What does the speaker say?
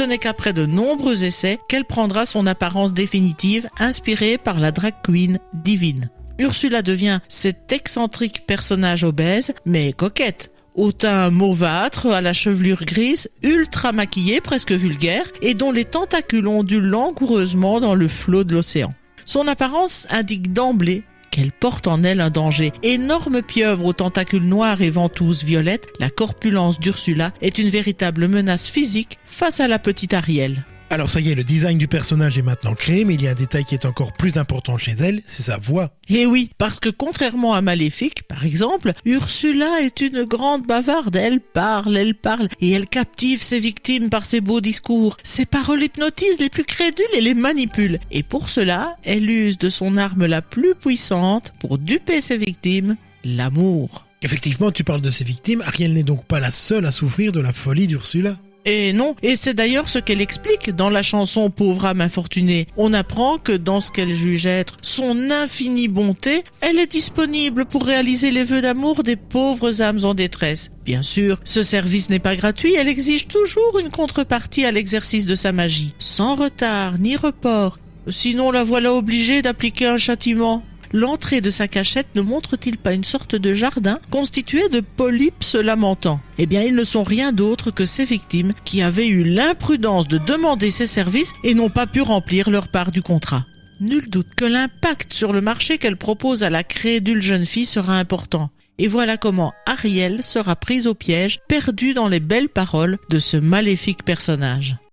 Ce n'est qu'après de nombreux essais qu'elle prendra son apparence définitive, inspirée par la drag queen divine. Ursula devient cet excentrique personnage obèse, mais coquette, au teint mauvâtre, à la chevelure grise, ultra maquillée, presque vulgaire, et dont les tentacules ondulent langoureusement dans le flot de l'océan. Son apparence indique d'emblée qu'elle porte en elle un danger. Énorme pieuvre aux tentacules noirs et ventouses violettes, la corpulence d'Ursula est une véritable menace physique face à la petite Ariel. Alors ça y est, le design du personnage est maintenant créé, mais il y a un détail qui est encore plus important chez elle, c'est sa voix. Et oui, parce que contrairement à Maléfique, par exemple, Ursula est une grande bavarde. Elle parle, et elle captive ses victimes par ses beaux discours. Ses paroles hypnotisent les plus crédules et les manipulent. Et pour cela, elle use de son arme la plus puissante pour duper ses victimes, l'amour. Effectivement, tu parles de ses victimes, Ariel n'est donc pas la seule à souffrir de la folie d'Ursula. Et non, et c'est d'ailleurs ce qu'elle explique dans la chanson « Pauvre âme infortunée ». On apprend que dans ce qu'elle juge être son infinie bonté, elle est disponible pour réaliser les vœux d'amour des pauvres âmes en détresse. Bien sûr, ce service n'est pas gratuit, elle exige toujours une contrepartie à l'exercice de sa magie, sans retard ni report. Sinon la voilà obligée d'appliquer un châtiment. L'entrée de sa cachette ne montre-t-il pas une sorte de jardin constitué de polypes se lamentant ? Eh bien, ils ne sont rien d'autre que ses victimes qui avaient eu l'imprudence de demander ses services et n'ont pas pu remplir leur part du contrat. Nul doute que l'impact sur le marché qu'elle propose à la crédule jeune fille sera important. Et voilà comment Ariel sera prise au piège, perdue dans les belles paroles de ce maléfique personnage.